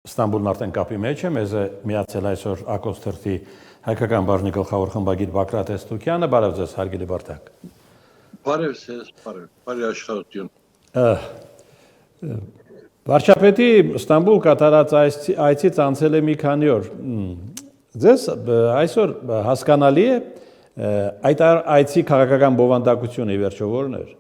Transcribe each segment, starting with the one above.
Ստամբուլն արդեն կապի մեջ է, մեզ է միացել այսօր Ակոս թերթի հայկական բաժնի գլխավոր խմբագիր Բակրատ Էստուկյանը, բարև ձեզ հարգելի Բարտակ։ Բարև ձեզ, բարև աշխատություն։ Վարչապետի Ստամբուլ կատարած այցից անցել է մի քանի օր։ Ձեզ այսօր հասկանալի է այդ այցի քաղաքական բովանդակությունը ի վերջո որն էր։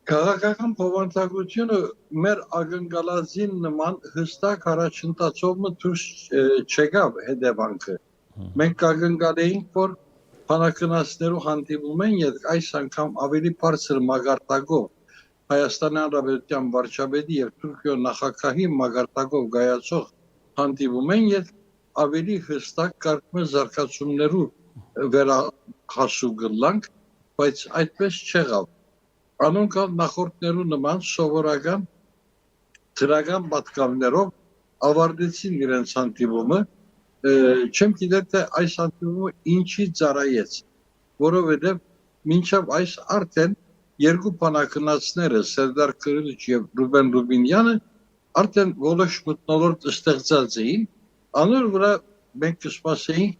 Քաղաքական բովանդակությունը մեր ակնկալածին նման հստակ առաջընթացով դուրս չեկավ հետևանքը։ Մենք ակնկալեինք, որ բանակնացներու հանդիպում են եւ այս անգամ ավելի բարձր մագարտակով Հայաստանի Հանրապետության վարչապետի եւ Թուրքիա նախագահի մագարտակով գայացող հանդիպում են եւ ավելի հստակ կարգම զարգացումներու վերահասու գլանք, բայց այդպես չեղավ։ Անոնք նախորդներու նման սովորական դրական պատկամներով ավարտեցին իրենց հանդիպումը, չեմ գիտեր թե այս հանդիպումը ինչի ծառայեց, որովհետև մինչև այս արդեն երկու բանակնացները Սերդար Կրիլիչ եւ Ռուբեն Ռուբինյանը արդեն որոշ մթնոլորտ ստեղծած էին, անոր վրա մենք կսպասեինք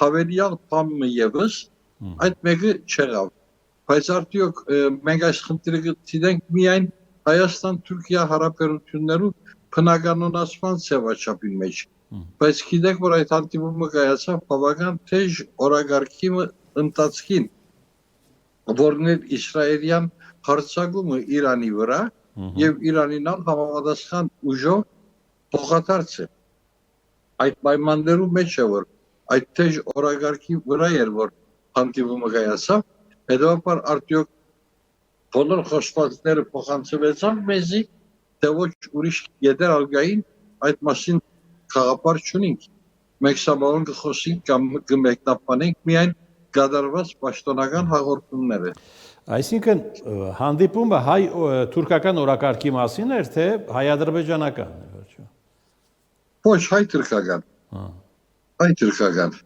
հավելյալ բանը եւս, այդ մեկը չեղավ։ Բայց արդյոք մենք այս խնդիրը գտենք միայն Հայաստան-Թուրքիա հարաբերություններու բնականոնացման ձևաչափի մեջ։ Բայց գիտեք, որ այդ հանդիպումը կայացավ բավական թեժ օրակարգի ընթացքին, որն էր իսրայելյան հարձակումը Իրանի վրա եւ Իրանին համապատասխան ուժով փոխադարձը։ Այդ պայմաններու մեջ է, որ այդ թեժ օրակարգի վրա էր, որ հանդիպումը կայացավ, հետևաբար արդյոք բոլոր խոսվածները փոխանցվեցան մեզի, թե ոչ ուրիշ ետեր ալգային այդ մասին խաղապար չունենք։ Մենք սաբավան կխոսենք կամ կմեկնաբանենք միայն կատարված պաշտոնական հաղորդումները։ Այսինքն հանդիպումը հայ-թուրքական օրակարգի մասին էր, թե հայ-ադրբեջանական։ Ոչ, հայ-թուրքական։ Հայ-թուրքական։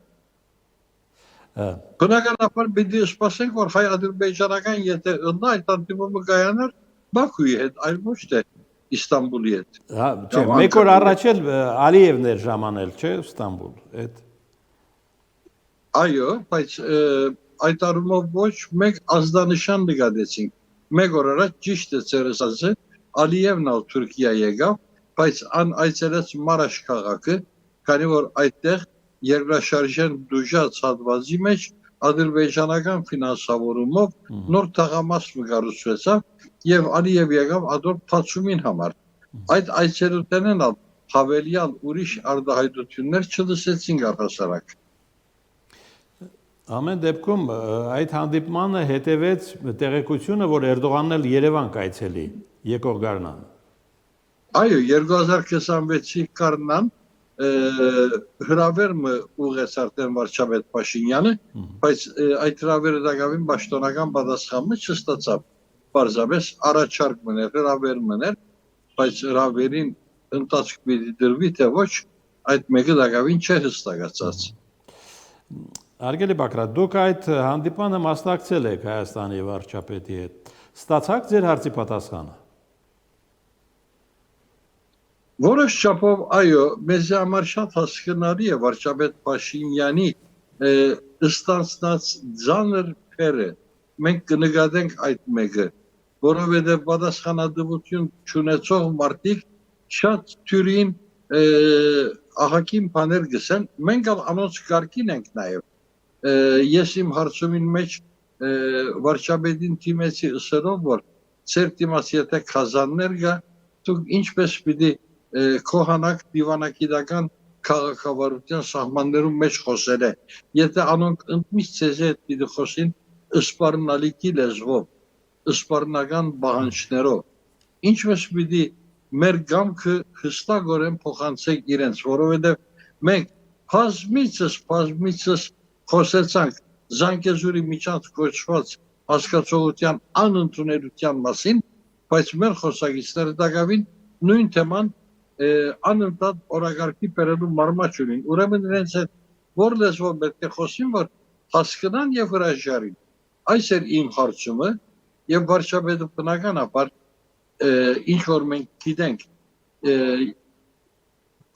Բնականաբար պիտի սպասենք, որ հայ-ադրբեջանական եթե ընդ այդ հանդիպումը կայանար Բաքուի հետ, այլ ոչ թե Իստանբուլի հետ։ Չէ, մեկ օր առաջ էլ Ալիևն էր ժամանել, չէ, Ստամբուլ։ Այո, բայց այդ առումով ոչ մեկ ազդանշան նկատեցինք։ Մեկ օր առաջ ճիշտ է ցերեսածը Ալիևն ալ Թուրքիա եկավ, բայց այցելեց Մարաշ քաղաքը, քանի որ այդտեղ երկրաշարժեն դուժած հատվածի մեջ ադրբեջանական ֆինանսավորումով նոր թաղամաս կառուցվեցավ եւ Ալիև եկավ ադոր փացումին համար։ Այդ այցելությունն հավելյալ ուրիշ արտահայտություններ չլսեցինք առհասարակ։ Ամեն դեպքում այդ հանդիպմանը հետևեց տեղեկությունը, որ Էրդողանն էլ Երևան կայցելի եկող գարնան։ Այո, 2026-ի գարնան հրավերը ուղղեց արդեն վարչապետ Փաշինյանը, բայց այդ հրավերը դակավին պաշտոնական պատասխանը չստացավ։ Պարզապես առաջարկ մներ, հրավեր մներ, բայց հրավերին ընթացք պիտի դրվի, թե ոչ, այդ մեկը դակավին չէ հստակացած։ Հարգելի Բակրատ, դուք այդ հանդիպանը մասնակցել եք Հայաստանի վարչապետի հետ։ Ստացաք ձեր հարցի պատասխանը։ Որոշ չափով այո, մեզ համար շատ հասկանալի է վարչապետ Փաշինյանի ստանցած ձանր փերը։ Մենք կնկատենք այդ մեկը, որովհետև պատասխանատվություն չունեցող մարդիկ շատ թյուրին ահագին բաներ գսեն, մենք անոնց կարգին ենք նաև։ Ես իմ հարցումին մեջ վարչապետին թիմեցի ըսելով, որ ծեր դիմաց եթե քազաններ գա, դուք ինչպես պիտի քոհանակ դիվանագիտական քաղաքավարության սահմաններում մեջ խոսել է։ Եթե անոնք ընդմիշտ ցեզ հետ պիտի խոսին ըսպառնալիքի լեզվով, ըսպառնական բանջներով, ինչպես պիտի մեր գամքը հստակորեն փոխանցենք իրենց, որովհետև մենք բազմիցս խոսեցանք Զանգեզուրի միջանց կոչված հասկացողության անընդունելության մասին, բայց մեր խոսակիցները դակավին նույն թեման անընդհատ օրակարգի բերելու մարմաճ ունին։ Ուրեմն իրենց հետ որ լեզվով պետք է խոսին, որ հասկանան եւ հրաժարին։ Այս էր իմ հարցումը եւ վարչապետը բնականաբար ինչ որ մենք գիտենք,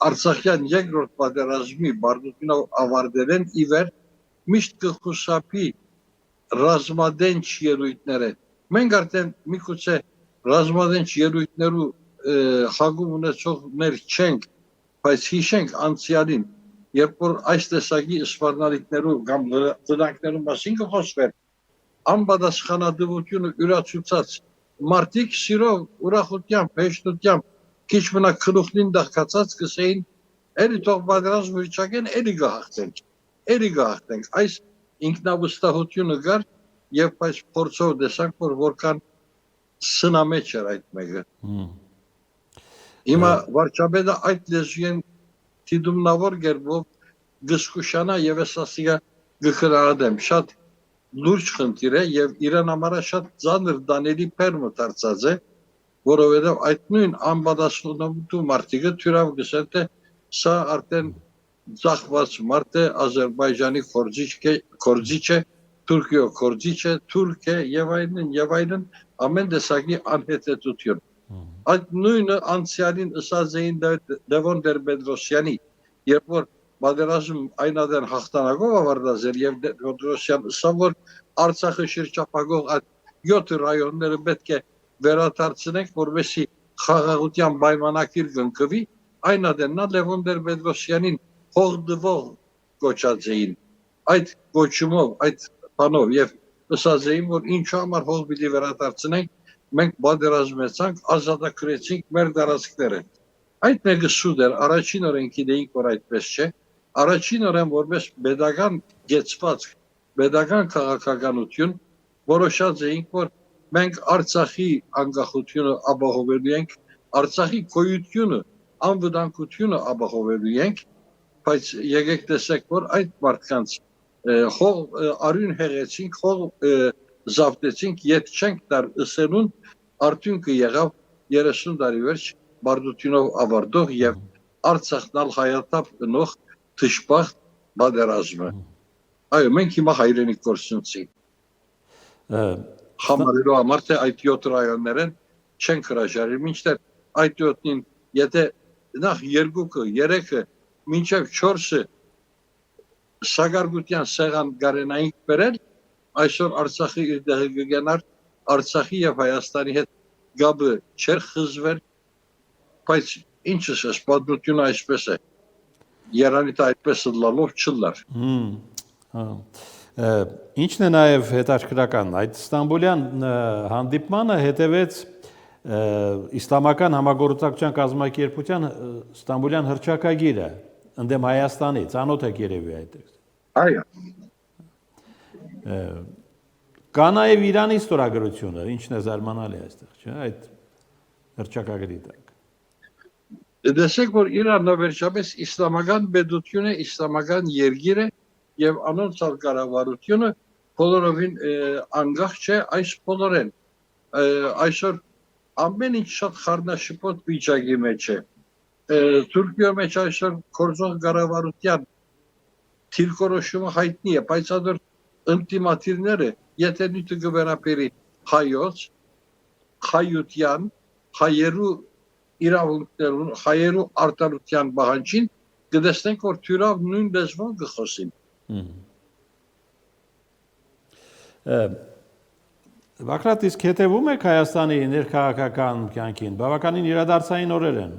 Արցախյան երկրորդ պատերազմի բարդությունով ավարտելեն իվեր միշտ կխուսափի ռազմադենչ ելույթները։ Մենք արդեն միգուցե ռազմադենչ ելույթներու հագում ունեցողներ չենք, բայց հիշենք անցյալին, երբ որ այս տեսակի սպառնալիքներու կամ վտանգներու մասին կխոսվեր, անպատասխանատվությունը յուրացուցած մարդիկ սիրով, ուրախությամբ, հեշտությամբ, քիչ մնա քլուխնին դահկացած կսեին, էլի թող պատերազմ վիճակեն, էլի գահախտենք։ Այս ինքնավստահությունը կար եւ այս փորձով տեսանք, որ որքան սնամեջ էր այդ մեկը։ Հիմա վարչապետը այդ լեզուին դիտումնավոր գերբով գսկուշանա եւ ասացիա գխրարադեմ շատ լուրջ խնդիր է եւ իրեն համար շատ ծանր դանելի պերմը դարձած է, որովհետեւ այդ նույն անպատասխանատու մարդիկը թյուրավ գսեն թե սա արդեն ծախված մարդ է, Ադրբեջանի կորձիչ է, Թուրքիո կորձիչ է, թուրք է եւ այլն ամեն տեսակի անհետեցություն։ Այդ նույնը անցյալին ըսած էին Լևոն Տեր-Պետրոսյանի, երբ որ պատերազմ այնադեն հաղթանակով ավարտած էր եւ Պետրոսյան ըսավ, որ Արցախը շրջապագող այդ 7 ռայոնները պետք է վերադարձնենք, որովհետեւ խաղաղության պայմանագիր կնքվի, այնադեն նա Լևոն Տեր-Պետրոսյանին հողդվող կոչած էին։ Այդ կոչումով, այդ բանով եւ ըսած էին, որ ինչու համար հող պիտի վերադարձնենք, մենք պատերազմեցանք, ազատագրեցինք մեր տարածքները։ Այդ մեկը սուտ էր, առաջին օրեն գիտեինք, որ այդպես չէ, առաջին օրեն որպես pedagogan գեցված, pedagogan քաղաքականություն որոշած էինք, որ մենք Արցախի անկախությունը ապահովելու ենք, Արցախի գոյությունը, անվտանգությունը ապահովելու ենք, բայց եկեք տեսեք, որ այդ մարդկանց հող արյուն հեղեցինք, հող զավթեցինք, ետ չենք դար ըսելուն արդյունքը եղավ 30 տարի վերջ բարդությունով ավարտող եւ Արցախնալ հայատապ ընող թշպախտ պատերազմը։ Այո, մենք հիմա հայրենիք գործունեինք։ Համարելու համար թե այդ 7 ռայոններն չեն հրաժարի, մինչդեռ այդ 7-ին, եթե նախ 2-ը, 3-ը, մինչև 4-ը Սագարգության սեղան գարենային բերել, այսօր Արցախի իր տեղը կգնար, Արցախի եւ Հայաստանի հետ գաբը չեր խզվել, բայց ինչս է, պատմությունը այսպես է, Երանի դա այդպես լալով չլար։ Ինչն է նաև հետաքրքրական, այդ Ստամբուլյան հանդիպմանը հետևեց իսլամական համագործակցության կազմակերպության Ստամբուլյան հռչակագիրը ընդդեմ Հայաստանի, ծանոթ եք երևի այդ տեքստը։ Այո։ Կա նաև Իրանի ստորագրությունը, ինչն է զարմանալի այստեղ, չէ՞, այդ հռչակագրի տակ։ Տեսեք, որ Իրանը վերջապես իսլամական պետություն է, իսլամական երկիր է եւ անոնց կառավարությունը բոլորովին անկախ չէ այս բոլորեն։ Այսօր ամեն ինչ շատ խառնաշփոթ վիճակի մեջ է։ Թուրքիո մեջ այսօր կորձող կառավարության թիրքորոշումը հայտնի է, բայց ադոր ինտիմատիվները, եթե նույնը կվերապերի հայոց, հայության, հայերու իրավունքներուն, հայերու արտարության բանջին, կտեսնենք, որ թյուրավ նույն լեզվով կխոսին։ Բակրատ, իսկ հետևում եք Հայաստանի ներքաղաքական կյանքին, բավականին իրադարձային օրեր են։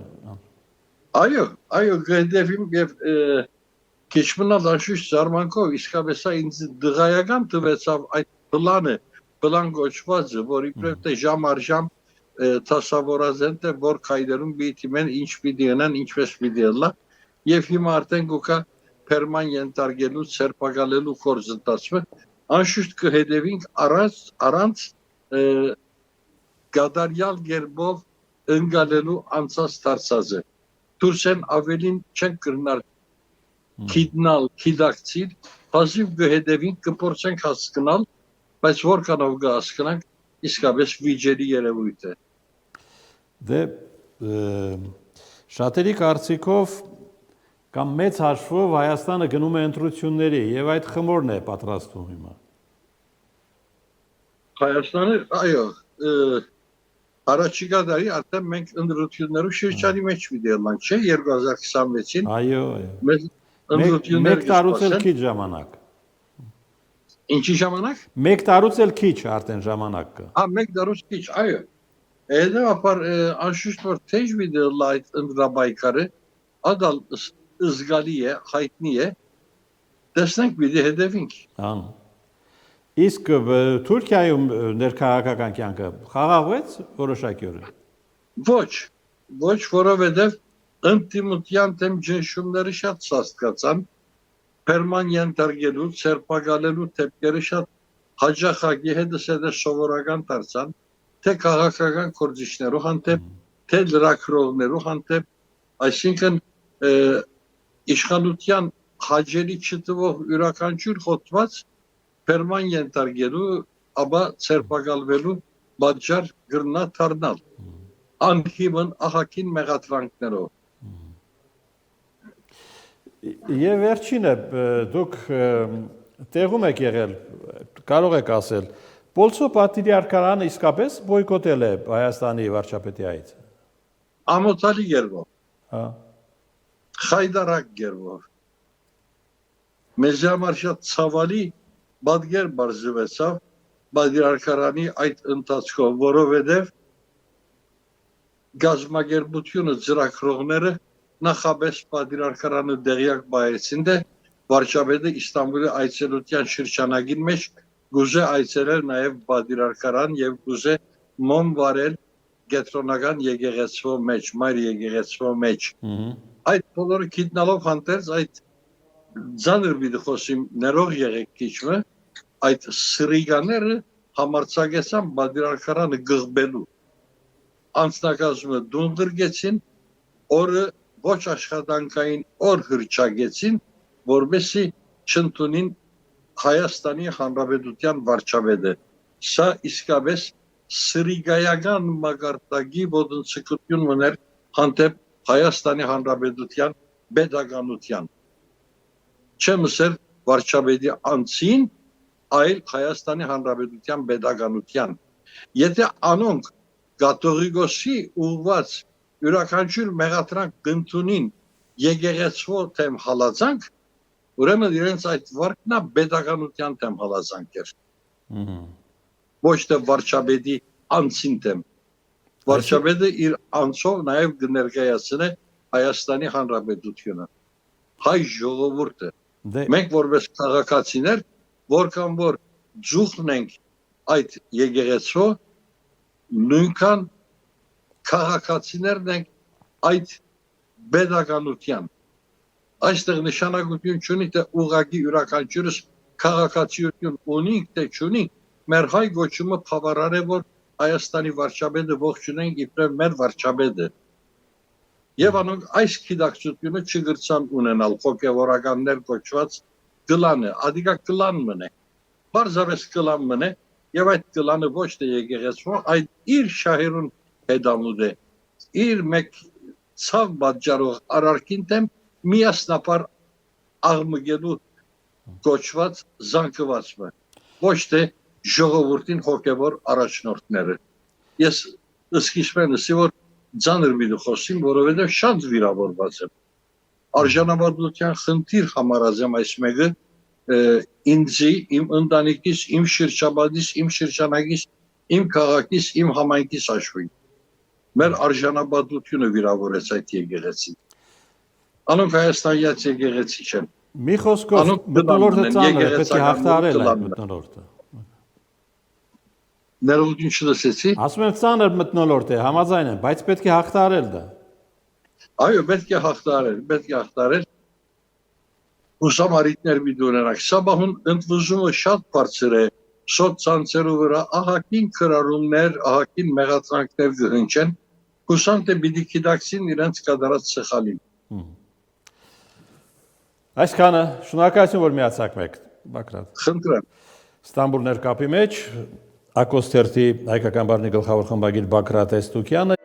Այո, կհետևիմ եւ քիչ մնալ անշուշտ զարմանքով, իսկապես ինձ դղայական տվեցավ այդ պլան գոչվածը, որ իբրև թե ժամ առ ժամ տասավորած են, թե որ քայլերում պիտի մեն ինչ պիտի անեն, ինչպես պիտի լա, եւ հիմա արդեն գուկա Պերման ենթարկելու, սերպակալելու գործընթացը, անշուշտ կհետևինք առանց գադարյալ գերբով ընկալելու անցած դարձածը։ Դուրսեն ավելին չեն կրնար քիդնալ, քիդակցիլ, բազիվ կհետևինք, կփորձենք հասկանալ, բայց որքանով կհասկանանք, իսկապես վիճելի երևույթ է։ Դե շատերի կարծիքով կամ մեծ հաշվով Հայաստանը գնում է ընտրությունների եւ այդ խմորն է պատրաստվում հիմա։ Հայաստանը, այո, Առաջիկա դարի արդեն մենք ընդրություններով շրջանի մեջ վիդելանք, չէ, 2026-ին Այո, մեզ մեկ ընդրություններ տարուց էլ կսպասեն։ քիչ ժամանակ։ Ինչի ժամանակ։ Մեկ տարուց էլ քիչ արդեն ժամանակ կա։ Մեկ դարուց քիչ, այո։ Հետևաբար անշուշտ որ թեժ վիդելա այդ ընդրաբայկարը ադալ զգալի է, հայտնի է, տեսնենք պիտի հետևենք։ Ան։ Իսկ Թուրքիայում ներքաղաքական կյանքը խաղաղվեց որոշակիորեն։ Ոչ, որովհետև ընդդիմության դեմ ճնշումները շատ սաստկացան, Պերմանյան դարգելու, ցերպակալելու դեպքերը շատ հաջախակի հետը սովորական դարձան, թե քաղաքական կորձիչներու հանդեպ, թե լրագրողներու հանդեպ, այսինքն իշխանության հաջելի չտվող յուրաքանչյուր խոթված Պերմանյան դարգելու, ապա ցերպակալվելու պատճառ գրնա դառնալ։ Անհիմն ահագին մեղադրանքներով։ Եվ վերջինը դուք տեղում եք եղել, կարող եք ասել, Պոլսո պատրիարքարանը իսկապես բոյկոտել է Հայաստանի վարչապետի այցը։ Ամոթալի երվով, Հա։ խայդարակ երվով։ Մեզ համար շատ ցավալի պատկեր բարձվեցավ պատրիարքարանի այդ ընթացքով, որովհետև գազམ་ագերբությունը ծրագրողները նախապես պատրիարքարանը դեղյակ բայեցին դե վարչապետը Իստանբուլի այցելության շրջանագին մեջ գուզե այցելել նաև պատրիարքարան եւ գուզե մոմ վարել գետրոնական եկեղեցու մեջ, մայր եկեղեցու մեջ։ Այդ բոլորը գիտնալով հանդերձ այդ ձանր բիդի խոսիմ ներող եղեք քիչը այդ սրիգաները համարցակեցան պատրիարքարանը գղբելու անձնակազմը դունդրգեցին օրը ոչ աշխատանքային օր հրճագեցին, որովհետեւ չընդունին Հայաստանի Հանրապետության վարչապետը։ Սա իսկապես սրիգայական մագարտակի ոտնցկություն ուներ հանդեպ Հայաստանի Հանրապետության pedagogiության։ Չեմ ասել վարչապետի անձին, այլ Հայաստանի Հանրապետության pedagogiության։ Եթե անոնք կաթողիկոսի ուղված յուրաքանչյուր մեղադրանք կընդունին եկեղեցու թեմ հալածանք, ուրեմն իրենց այդ վարկնա pedagogiության թեմ հալածանք էր։ Ոչ թե վարչապետի անձին թեմ։ Վարչապետը իր անձով նաև կներկայացնե Հայաստանի Հանրապետությունը։ Հայ ժողովուրդը։ Մենք որպես քաղաքացիներ, որքան որ ձուխն ենք այդ եկեղեցու, նույնքան քաղաքացիներն ենք այդ pedagogiության։ Այստեղ նշանակություն չունի թե ուղղակի յուրաքանչյուրս քաղաքացիություն ունենք թե չունենք, մեր հայ գոչումը բավարար է որ Հայաստանի վարչապետը ողջունենք իբրև մեր վարչապետը։ Եվ անոնք այս գիտակցությունը չգրցան ունենալ հոգևորականներ կոչված գլանը, ադիկա գլան մնե։ Բարձրապես գլան մնե եւ այդ գլանը ոչ թե եկեղեցու, այլ իր շահերուն հետամուտ է։ Իր մեկ ցավ պատճառով արարքին դեմ միասնապար աղմկելու կոչված զանգվածը ոչ թե ժողովրդին հոգևոր առաջնորդները։ Ես սկիզբեն ասի որ ձանր մի խոսիմ, որովհետև շատ վիրավորված եմ։ Արժանապատվության խնդիր համարած եմ այս մեկը ինձի, իմ ընտանիքիս, իմ շրջապատիս, իմ շրջանագիս, իմ քաղաքիս, իմ համայնքիս աշխույն։ Մեր արժանապատվությունը վիրավորեց այդ եկեղեցին։ Անոնք հայաստանյաց եկեղեցի չեն։ Մի խոսքով մթնոլորտը ծանր է, պետք է հաղթահարել այդ մթնոլորտը։ Ներողություն չլսեցի։ Ասում եմ ծանր մթնոլորտ է, համաձայն եմ, բայց պետք է հաղթահարել դա։ Այո, պետք է հաղթահարել։ Ուսամարիտներ մի դունենակ։ Սաբահուն ընդվզումը շատ բարձր է, սոցցանցերու վրա ահագին քրարումներ, ահագին մեղադրանքներ գհնչեն, հուսամ թե պիտի գիտակցին իրենց կատարած սխալին։ Այսքանը շնորհակալություն որ միացաք մեկ, Բակրատ։ Խնդրեմ։ Ստամբուլ ներկապի մեջ Ակոս թերթի հայկական բաժնի գլխավոր խմբագիր Բակրատ Էստուկյանը